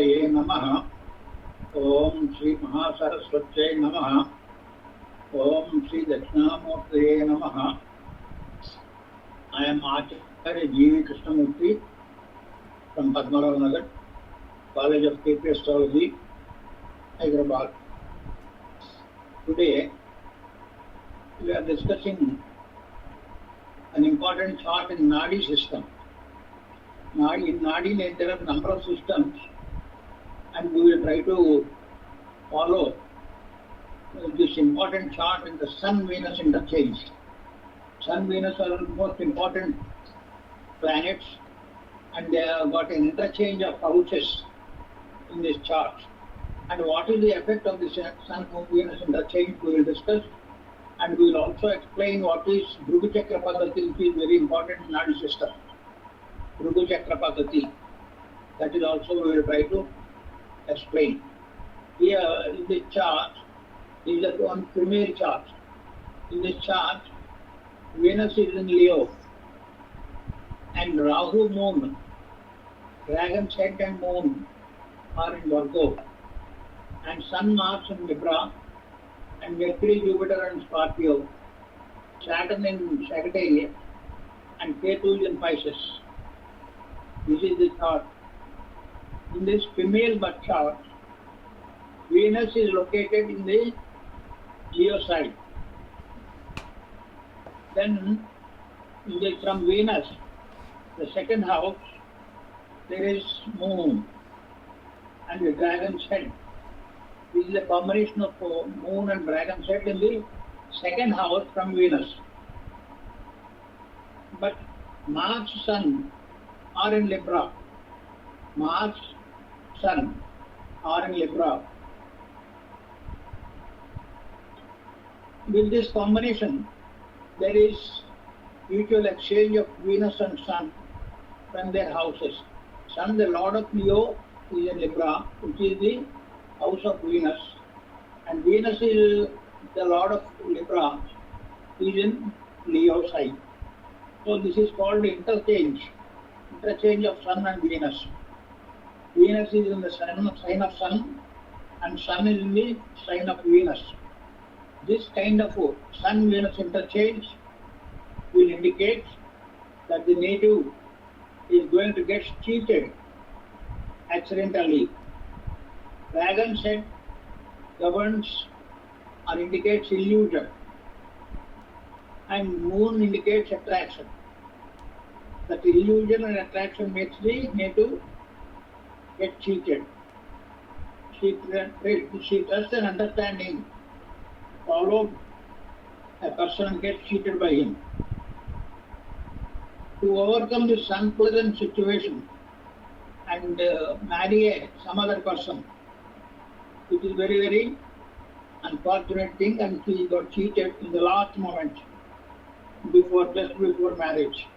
Dkshinamurtaye Namaha. Om Sri Mahasaraswatye Namaha. Om Sri Dakshinamurtaye Namaha. I am Acharya G. Krishna Murthy from Padmarao Nagar, College of KP Astrology, Hyderabad. Today we are discussing an important chart in Nadi system. In Nadi there are a number of systems, and we will try to follow this important chart in the Sun-Venus interchange. Sun-Venus are the most important planets, and they have got an interchange of houses in this chart. And what is the effect of this Sun-Venus interchange we will discuss, and we will also explain what is Bhrigu Chakra Paddhati, which is very important in Nadi system. Bhrigu Chakra Paddhati, that is also we will try to explain. Here in this chart is one premier chart. In this chart, Venus is in Leo, and Rahu Moon, Dragon's Head and Moon are in Virgo, and Sun, Mars in Libra, and Mercury, Jupiter and Scorpio, Saturn in Sagittarius, and Ketu is in Pisces. This is the chart. In this female birth chart, Venus is located in the Leo side. Then from Venus, the second house, there is Moon and the Dragon's Head. This is a combination of Moon and Dragon's Head in the second house from Venus. But Mars, Sun are in Libra. Mars, Sun are in Libra. With this combination, there is mutual exchange of Venus and Sun from their houses. Sun, the Lord of Leo, is in Libra, which is the house of Venus, and Venus is the Lord of Libra, is in Leo side. So this is called interchange of Sun and Venus. Venus is in the sign of Sun, and Sun is in the sign of Venus. This kind of Sun-Venus interchange will indicate that the native is going to get cheated accidentally. Dragon's Head governs or indicates illusion, and Moon indicates attraction. That illusion and attraction makes the native get cheated. She trusts an understanding, followed a person gets cheated by him. To overcome this unpleasant situation and marry some other person, it is very, very unfortunate thing, and he got cheated in the last moment just before marriage.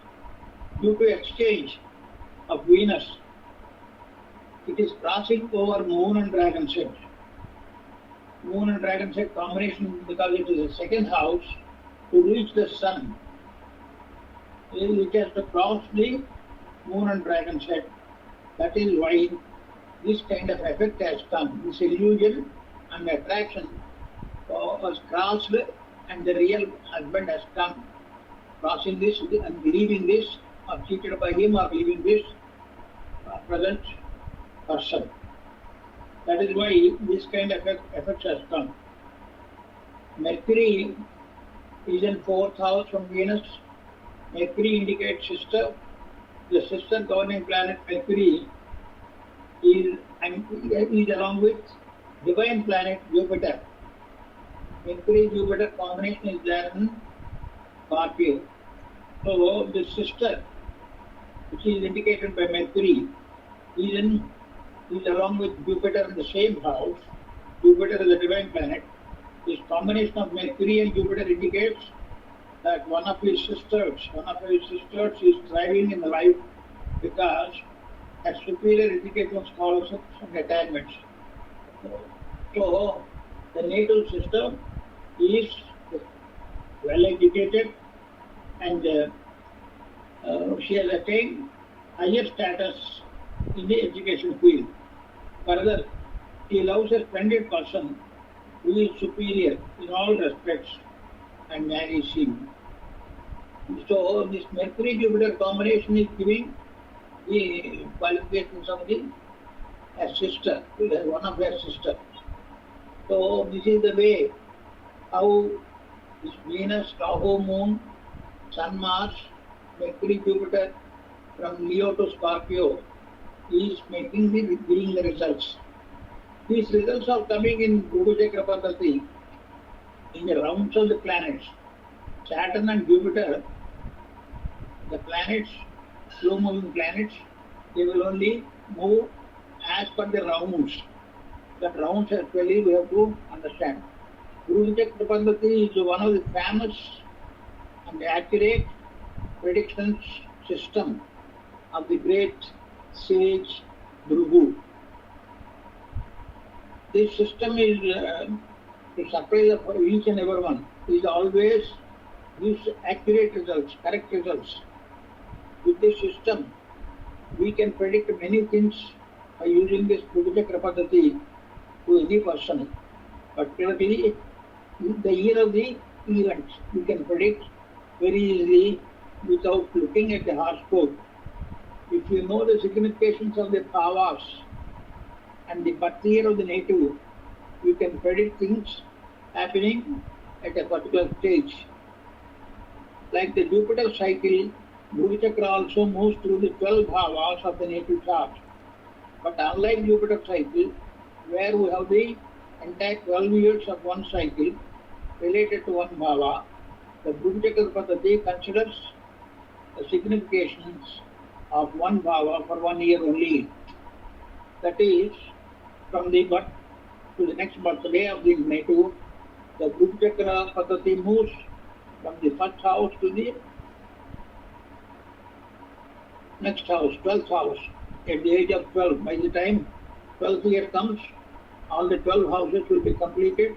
Due to exchange of Venus, it is crossing over Moon and Dragon's Head. Moon and Dragon's Head combination, because it is a second house, to reach the Sun, it has to cross the Moon and Dragon's Head. That is why this kind of effect has come. This illusion and attraction was crossed, and the real husband has come, crossing this and leaving this, or cheated by him, or leaving this present person. That is why this kind of effect has come. Mercury is in fourth house from Venus. Mercury indicates sister. The sister governing planet Mercury is along with divine planet Jupiter. Mercury-Jupiter combination is there in Scorpio. So this sister, which is indicated by Mercury, is along with Jupiter in the same house. Jupiter is a divine planet. This combination of Mercury and Jupiter indicates that one of his sisters is thriving in life because has superior educational scholarships and attainments. So the natal sister is well educated, and she has attained higher status in the education field. whether he loves a splendid person who is superior in all respects and marries him. So this Mercury-Jupiter combination is giving the qualifications of the sister, one of their sisters. So this is the way how this Venus, Rahu, Moon, Sun, Mars, Mercury, Jupiter from Leo to Scorpio is giving the results. These results are coming in Bhrigu Chakra Paddhati in the rounds of the planets. Saturn and Jupiter, the planets, slow moving planets, they will only move as per the rounds. That rounds actually we have to understand. Bhrigu Chakra Paddhati is one of the famous and accurate predictions system of the great sage Bhrigu. This system is to surprise for each and everyone. Is always gives accurate results, correct results. With this system, we can predict many things by using this Bhrigu Chakra Paddhati to any person. Particularly, the year of the events, we can predict very easily without looking at the horoscope. If you know the significations of the bhavas and the birth year of the native, you can predict things happening at a particular stage. Like the Jupiter cycle, Bhrigu Chakra also moves through the 12 bhavas of the native chart. But unlike Jupiter cycle, where we have the entire 12 years of one cycle related to one bhava, the Bhrigu Chakra Paddhati considers the significations of one bhava for 1 year only. That is, from the birth to the next birthday of the native, the Bhrigu Chakra Paddhati moves from the first house to the next house, 12th house, at the age of 12. By the time 12th year comes, all the 12 houses will be completed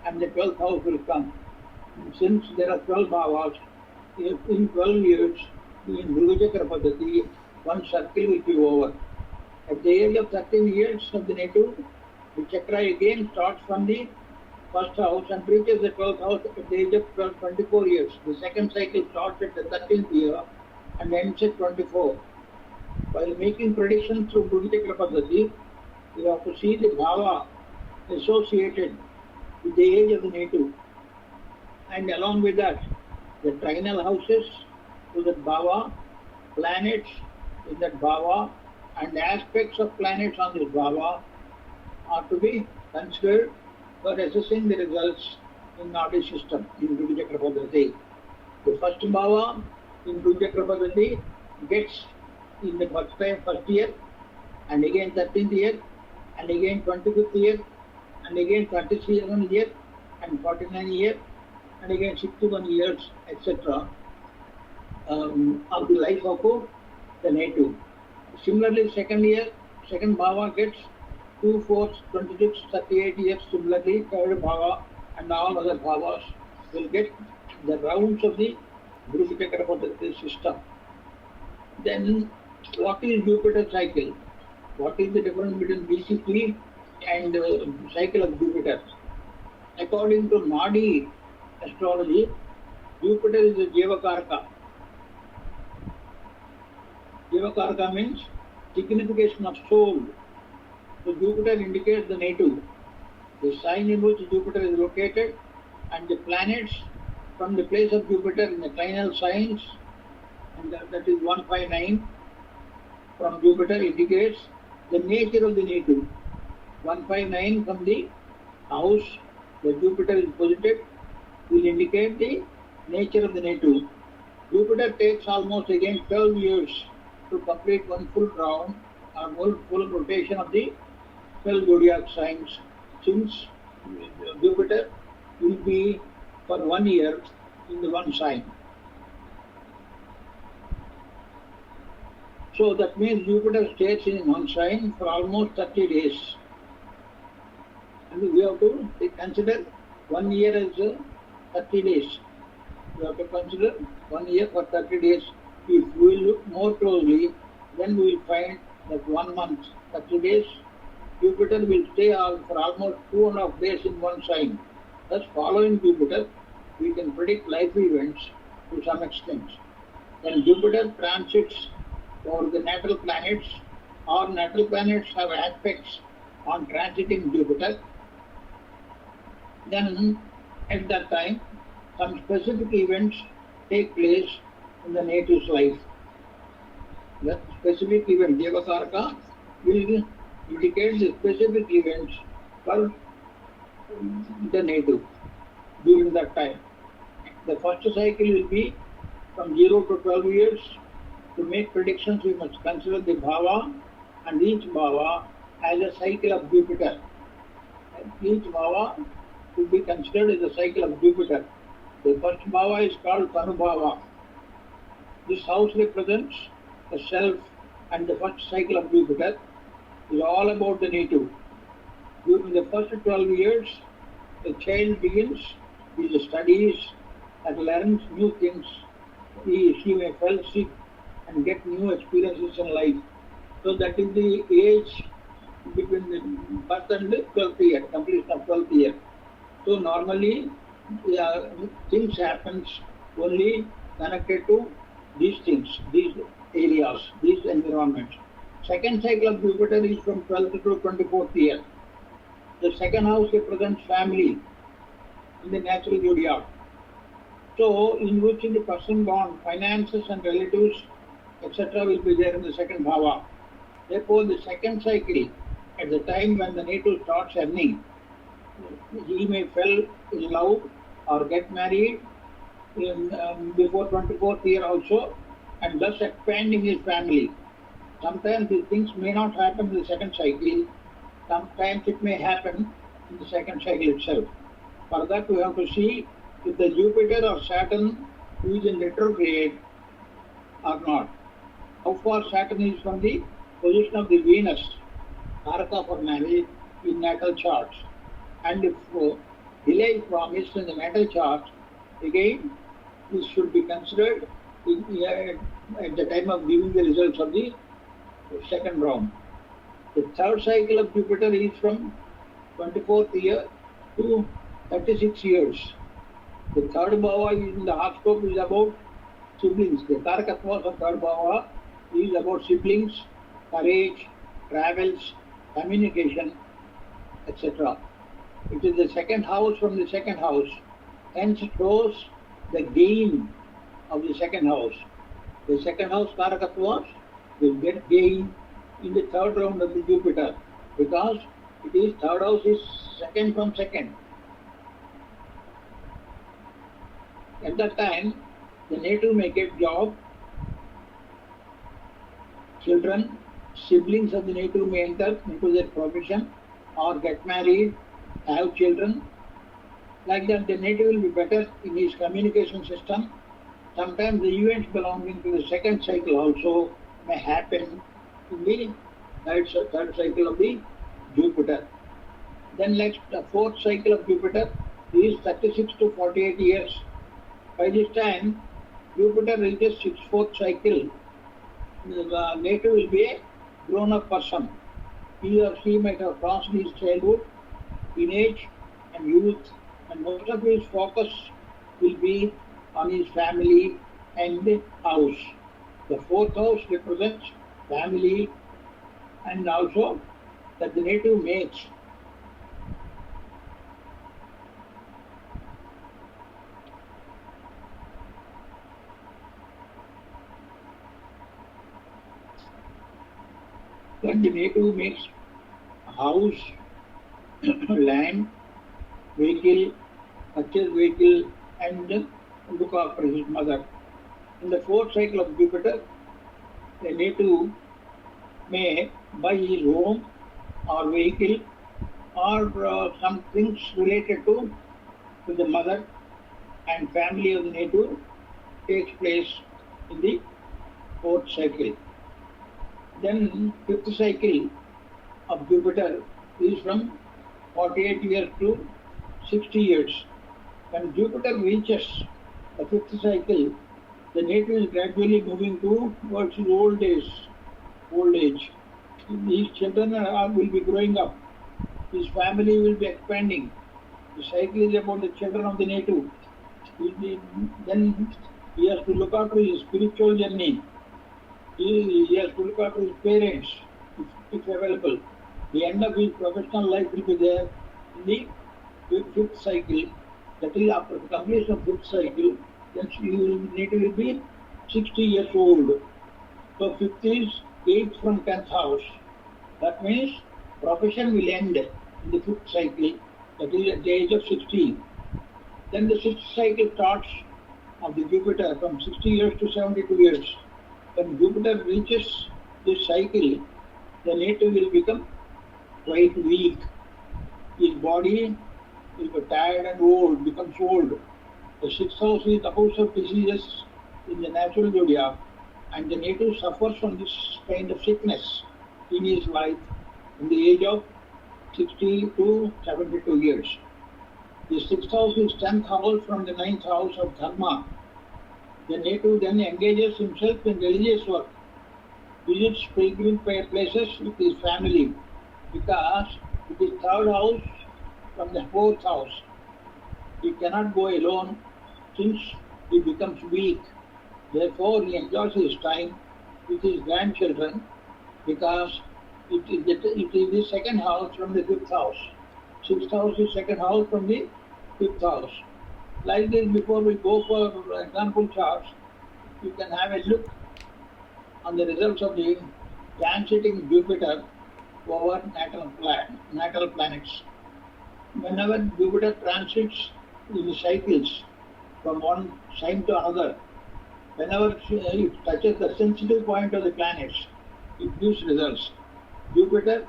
and the 12th house will come. And since there are 12 bhavas, in 12 years, in Bhrigu Chakra Paddhati, one circle will be over. At the age of 13 years of the native, the chakra again starts from the first house and reaches the 12th house at the age of 24 years. The second cycle starts at the 13th year and ends at 24. While making predictions through Bhrigu Chakra Paddhati, you have to see the bhava associated with the age of the native. And along with that, the trinal houses to that bhava, planets in that bhava, and aspects of planets on this bhava are to be considered for assessing the results in Nadi system in Bhrigu Chakra Paddhati. The first bhava in Bhrigu Chakra Paddhati gets in the first time, first year, and again 13th year, and again 25th year, and again 37th year, and 49th year, and again 61 years, etc. Of the life of the native. Similarly, second year, second bhava gets 2, 4, 26, 38 years. Similarly, third bhava and all other bhavas will get the rounds of the Bhrigu Chakra Paddhati system. Then, what is Jupiter cycle? What is the difference between BCP and cycle of Jupiter? According to Nadi astrology, Jupiter is the Jivakaraka. Jivakaraka means signification of soul. So Jupiter indicates the native, the sign in which Jupiter is located, and the planets from the place of Jupiter in the trinal signs, and that is 159 from Jupiter indicates the nature of the native. 159 from the house where Jupiter is posited will indicate the nature of the native. Jupiter takes almost again 12 years to complete one full round or full rotation of the 12 zodiac signs, since Jupiter will be for 1 year in the one sign. So that means Jupiter stays in one sign for almost 30 days. And we have to consider 1 year as 30 days. We have to consider 1 year for 30 days. If we look more closely, then we will find that 1 month, 30 days, Jupiter will stay for almost 2.5 days in one sign. Thus, following Jupiter, we can predict life events to some extent. When Jupiter transits over the natal planets, or natal planets have aspects on transiting Jupiter, then at that time, some specific events take place in the native's life. That specific event, Devatarka, will indicate the specific events for the native during that time. The first cycle will be from 0 to 12 years. To make predictions, we must consider the bhava, and each bhava has a cycle of Jupiter. Each bhava will be considered as a cycle of Jupiter. The first bhava is called Tanubhava. This house represents the self, and the first cycle of Jupiter is all about the native. During the first 12 years, the child begins his studies and learns new things. She may fall sick and get new experiences in life. So that is the age between the birth and the 12th year, completion of 12th year. So normally things happens only connected to these things, these areas, these environments. Second cycle of Jupiter is from 12th to 24th year. The second house represents family in the natural zodiac. So, in which the person born, finances and relatives, etc. will be there in the second bhava. Therefore, the second cycle, at the time when the native starts earning, he may fall in love or get married before 24th year also, and thus expanding his family. Sometimes these things may not happen in the second cycle. Sometimes it may happen in the second cycle itself. For that, we have to see if the Jupiter or Saturn is in retrograde or not. How far Saturn is from the position of the Venus, Karaka for marriage, in natal charts. And if delay is promised in the natal chart, again, this should be considered at the time of giving the results of the second round. The third cycle of Jupiter is from 24th year to 36 years. The third bhava in the horoscope is about siblings. The Tarakatva of third bhava is about siblings, courage, travels, communication, etc. It is the second house from the second house. Hence it shows the gain of the second house. The second house Tarakatva will get gain in the third round of the Jupiter, because it is third house is second from second. At that time, the native may get job, children, siblings of the native may enter into their profession or get married, have children. Like that, the native will be better in his communication system. Sometimes the events belonging to the second cycle also may happen in the third cycle of the Jupiter. Then next, the fourth cycle of Jupiter is 36 to 48 years. By this time, Jupiter reaches its fourth cycle. The native will be a grown-up person. He or she might have crossed his childhood, teenage, and youth, and most of his focus will be on his family and the house. The fourth house represents family, and also that the native makes. When the native makes house, land, vehicle, purchase vehicle, and look after his mother. In the fourth cycle of Jupiter, the native may buy his home or vehicle or some things related to the mother and family of the native takes place in the fourth cycle. Then fifth cycle of Jupiter is from 48 years to 60 years. When Jupiter reaches the fifth cycle, the native is gradually moving towards his old age. These children will be growing up. His family will be expanding. The cycle is about the children of the native. Then he has to look after his spiritual journey. He has to look after his parents, if available. The end of his professional life will be there in the fifth cycle. That is, after the completion of fifth cycle, then native will be 60 years old. So fifth is 8th from 10th house. That means profession will end in the fifth cycle, that is at the age of 60. Then the sixth cycle starts of the Jupiter from 60 years to 72 years. When Jupiter reaches this cycle, the native will become quite weak. His body will be tired and old, becomes old. The sixth house is the house of diseases in the natural zodiac, and the native suffers from this kind of sickness in his life in the age of 60 to 72 years. The sixth house is 10th house from the 9th house of Dharma. The native then engages himself in religious work, visits pilgrim places with his family, because it is third house from the fourth house. He cannot go alone since he becomes weak. Therefore, he enjoys his time with his grandchildren, because it is the second house from the fifth house. Sixth house is second house from the fifth house. Like this, before we go for example charts, you can have a look on the results of the transiting Jupiter over natal planets. Whenever Jupiter transits in the cycles from one sign to another, whenever it touches the sensitive point of the planets, it gives results. Jupiter,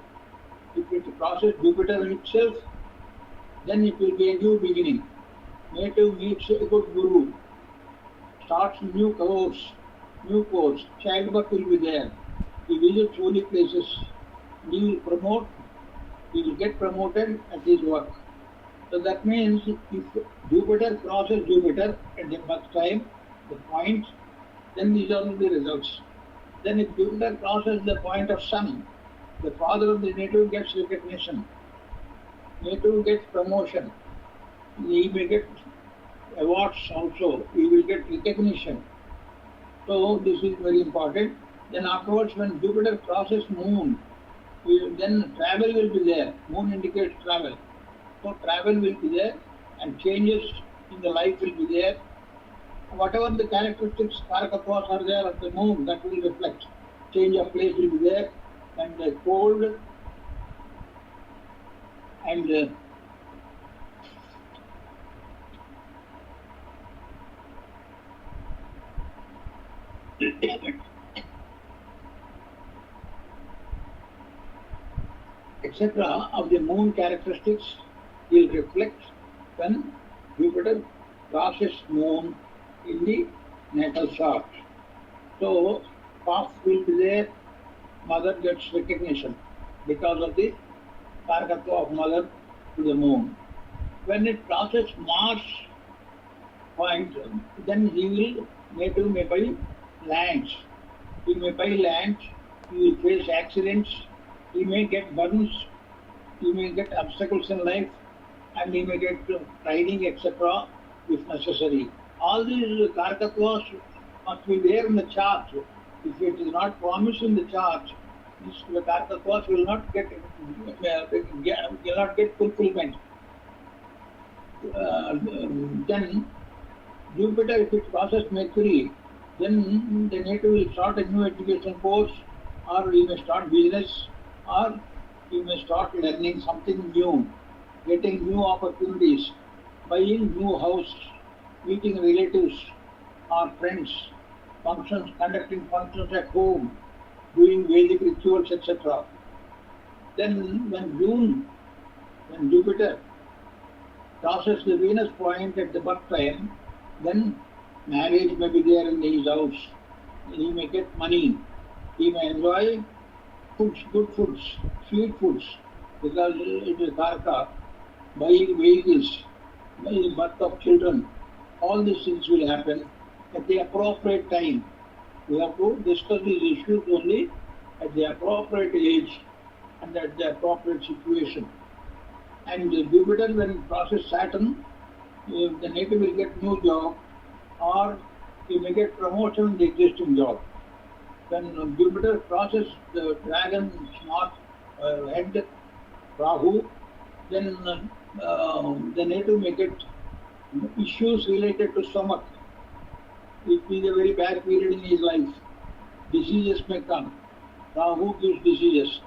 if it crosses Jupiter itself, then it will be a new beginning. Native meets a good guru, starts new course, childbirth will be there. He visits holy places, he will get promoted at his work. So that means if Jupiter crosses Jupiter at the birth time, the point, then these are the results. Then if Jupiter crosses the point of Sun, the father of the native gets recognition. Native gets promotion. He may get awards also. He will get recognition. So this is very important. Then afterwards, when Jupiter crosses Moon, then travel will be there. Moon indicates travel. So travel will be there, and changes in the life will be there. Whatever the characteristics, Karakatwas are there of the moon, that will reflect. Change of place will be there, and cold and etc. of the moon characteristics will reflect when Jupiter crosses Moon in the natal chart. So, path will be there, mother gets recognition because of the Karakatva of mother to the moon. When it crosses Mars point, then native may buy lands. He may buy lands, he will face accidents, he may get burns, he may get obstacles in life, and he may get riding, etc. if necessary. All these Karakatwas must be there in the chart. If it is not promised in the chart, the Karakatwas will not get fulfillment. Then Jupiter, if it crosses Mercury, then the native will start a new education course, or he may start business, or he may start learning something new, getting new opportunities, buying new house, meeting relatives or friends, conducting functions at home, doing Vedic rituals, etc. Then when Jupiter crosses the Venus point at the birth time, then marriage may be there in his house. He may get money. He may enjoy foods, good foods, sweet foods, because it is Karaka, buying vehicles, buying birth of children. All these things will happen at the appropriate time. We have to discuss these issues only at the appropriate age and at the appropriate situation. And Jupiter, when it crosses Saturn, the native will get new job, or he may get promotion in the existing job. When Jupiter crosses the dragon north head, Rahu, then the native may get issues related to stomach. It is a very bad period in his life. Diseases may come. Rahu gives diseases.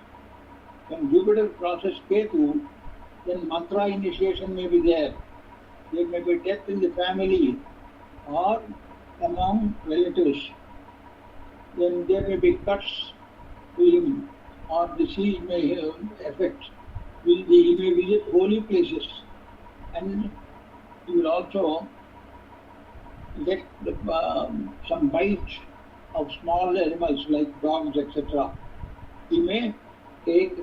When Jupiter crosses Ketu, then mantra initiation may be there. There may be death in the family or among relatives. Then there may be cuts to him, or disease may affect. He may visit holy places, and he will also get some bites of small animals like dogs, etc. He may take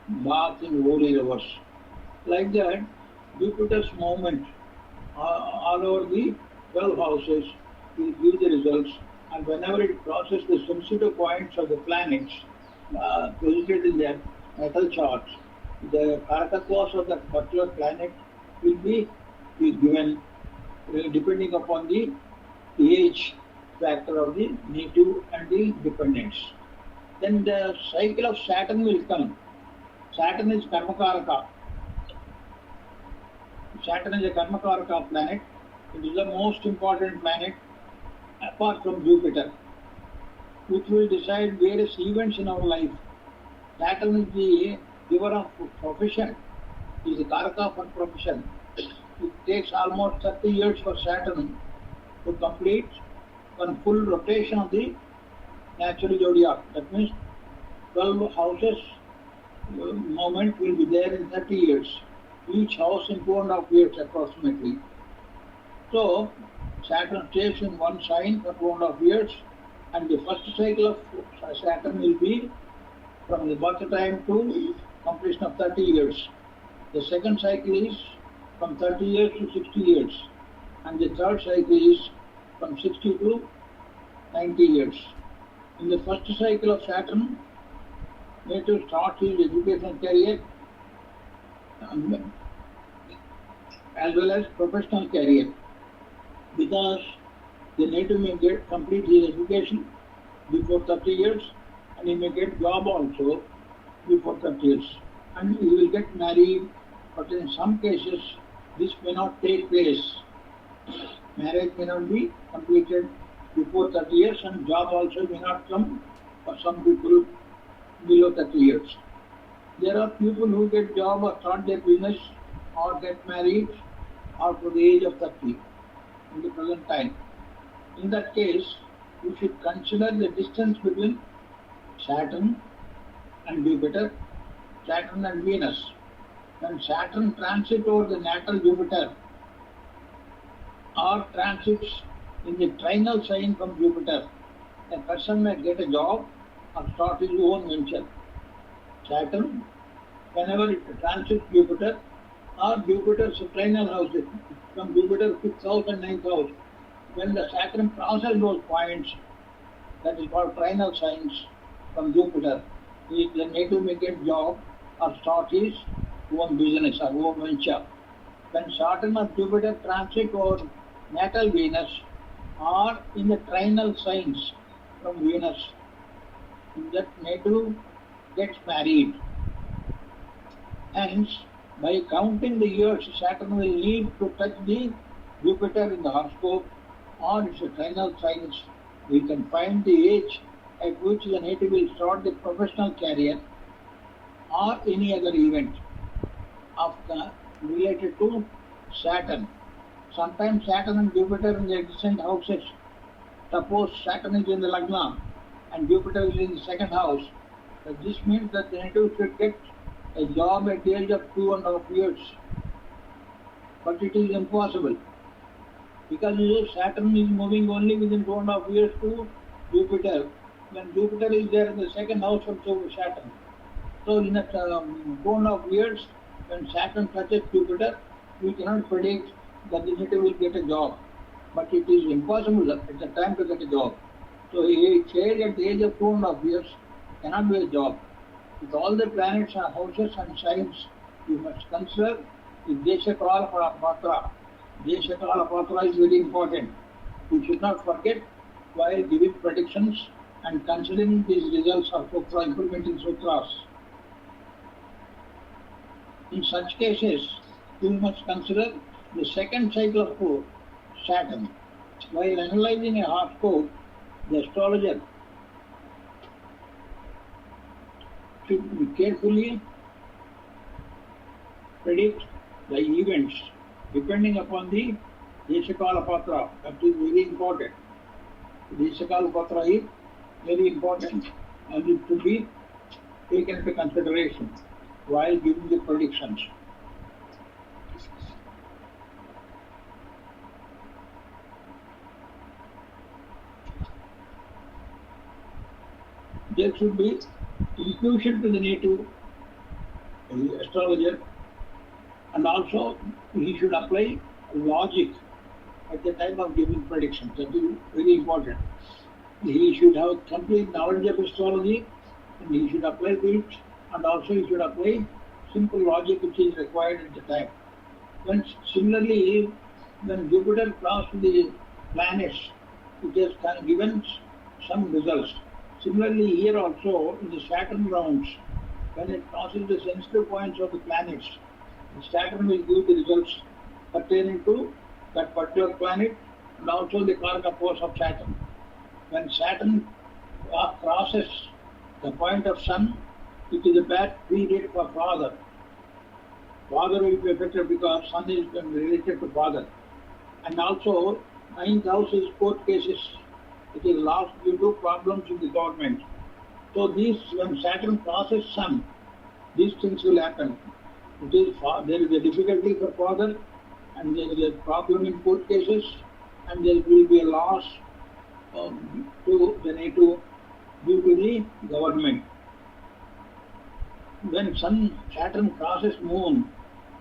bath in holy rivers. Like that, Jupiter's movement all over the 12 houses will give the results, and whenever it crosses the sensitive points of the planets posited in their natal charts, the Karakatwas of that particular planet will be given depending upon the age factor of the native and the dependents. Then the cycle of Saturn will come. Saturn is Karmakaraka. Saturn is a Karmakaraka planet. It is the most important planet apart from Jupiter, which will decide various events in our life. Saturn is the giver of profession. He is the Karaka for profession. It takes almost 30 years for Saturn to complete one full rotation of the natural zodiac. That means 12 houses moment will be there in 30 years. Each house in 2.5 years approximately. So Saturn stays in one sign for 2.5 years, and the first cycle of Saturn will be from the birth time to completion of 30 years. The second cycle is from 30 years to 60 years, and the third cycle is from 60 to 90 years. In the first cycle of Saturn, native starts his educational career as well as professional career, because the native may complete his education before 30 years, and he may get job also before 30 years, and he will get married, but in some cases this may not take place. Marriage may not be completed before 30 years, and job also may not come for some people below 30 years. There are people who get job or start their business or get married after the age of 30 in the present time. In that case, you should consider the distance between Saturn and Jupiter, Saturn and Venus. When Saturn transits over the natal Jupiter or transits in the trinal sign from Jupiter, a person may get a job or start his own venture. Saturn, whenever it transits Jupiter or Jupiter's trinal houses, from Jupiter 5th house and 9th house, when the Saturn crosses those points, that is called trinal signs from Jupiter, the native may get job or start his own business or own venture. When Saturn or Jupiter transit over natal Venus or in the trinal signs from Venus, that native gets married. Hence, by counting the years, Saturn will need to touch the Jupiter in the horoscope or its trinal signs. We can find the age at which the native will start the professional career or any other event related to Saturn. Sometimes Saturn and Jupiter in the adjacent houses. Suppose Saturn is in the Lagna and Jupiter is in the second house. This means that the native should get a job at the age of 2.5 years. But it is impossible, because Saturn is moving only within 2.5 years to Jupiter, when Jupiter is there in the second house of Saturn. So in that 2.5 years, when Saturn touches Jupiter, we cannot predict that the native will get a job. But it is impossible at the time to get a job. So a child at the age of 2.5 years cannot be a job. With all the planets and houses and signs you must consider the Deshakala Patra. Deshakala Patra is very important. You should not forget while giving predictions and considering these results of Sutra, implementing Sutras. In such cases, you must consider the second cycle of Saturn. While analyzing a horoscope, the astrologer should carefully predict the events depending upon the Deshakala Patra. That is very important. Deshakala Patra is very important and it should be taken into consideration while giving the predictions. There should be intuition to the native astrologer, and also he should apply logic at the time of giving predictions. That is very important. He should have complete knowledge of astrology and he should apply it, and also he should apply simple logic which is required at the time. Similarly, when Jupiter crossed the planets, it has given some results. Similarly, here also in the Saturn rounds, when it crosses the sensitive points of the planets, Saturn will give the results pertaining to that particular planet and also the Karaka force of Saturn. When Saturn crosses the point of Sun, it is a bad period for father. Father will be affected because Sun is related to father. And also, 9th house is court cases. It is lost due to problems in the government. So when Saturn crosses Sun, these things will happen. There is a difficulty for father, and there is a problem in court cases, and there will be a loss to the native due to the government. When Saturn crosses Moon,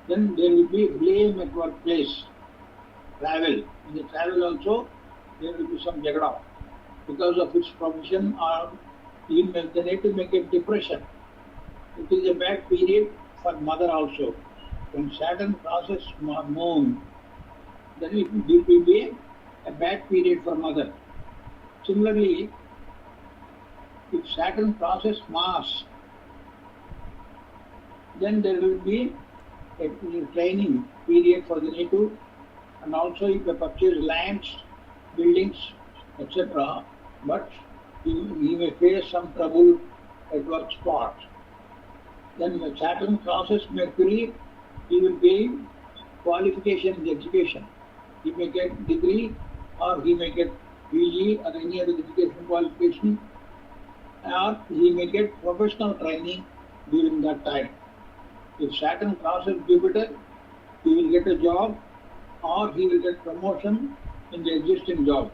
then there will be blame at workplace, travel. In the travel also, there will be some jagada because of its profession, or even the native may get depression. It is a bad period for mother also. When Saturn crosses Moon, then it will be a bad period for mother. Similarly, if Saturn crosses Mars, then there will be a training period for the native, and also if they purchase lands, buildings, etc. But he may face some trouble at work spot. Then when Saturn crosses Mercury, he will gain qualification in the education. He may get degree, or he may get PG or any other education qualification, or he may get professional training during that time. If Saturn crosses Jupiter, he will get a job, or he will get promotion in the existing job,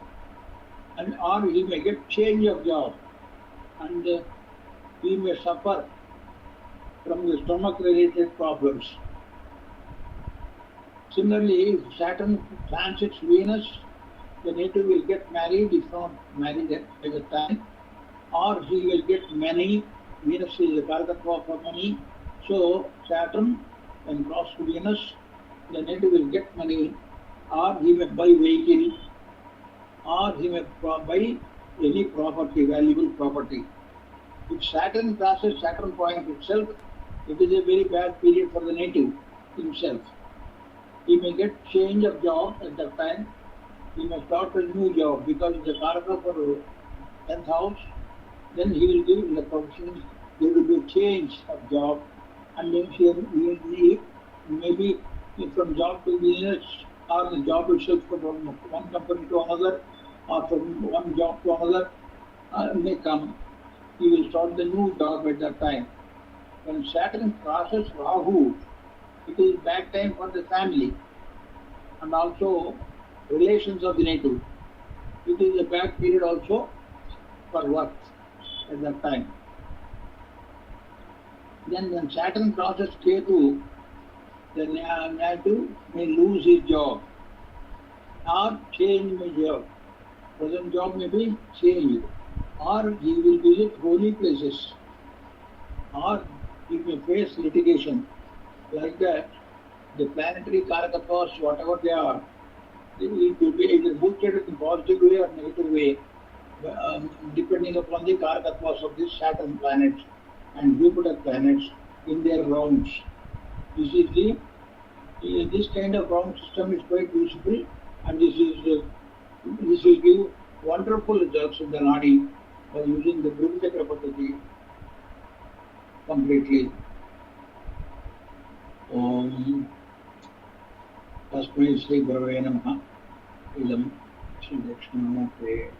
and or he may get change of job, and he may suffer from the stomach-related problems. Similarly, if Saturn transits Venus, the native will get married, if not married at the time, or he will get money. Venus is a Calcutta for money. So Saturn, when crossed to Venus, the native will get money, or he may buy vehicle, or he may buy any property, valuable property. If Saturn crosses Saturn point itself, it is a very bad period for the native himself. He may get change of job at that time. He may start a new job because the Karaka for 10th house. Then he will give the profession. There will be a change of job, and then he will leave, maybe from job to business, or the job itself from one company to another, or from one job to another may come. He will start the new job at that time. When Saturn crosses Rahu, it is bad time for the family and also relations of the native. It is a bad period also for work at that time. Then when Saturn crosses Ketu, the native may lose his job or change his job. Present job may be changed, or he will visit holy places, or he may face litigation. Like that, the planetary Karakatvas, whatever they are, it could be either boosted in positive way or negative way, depending upon the Karakatvas of the Saturn planets and Jupiter planets in their rounds. This is the this kind of round system is quite useful, and this will give wonderful results in the Nadi by using the Bhrigu Chakra Paddhati completely. Tasmai Sri Gurave Namaha. Ilam Sri Krishna Murthy.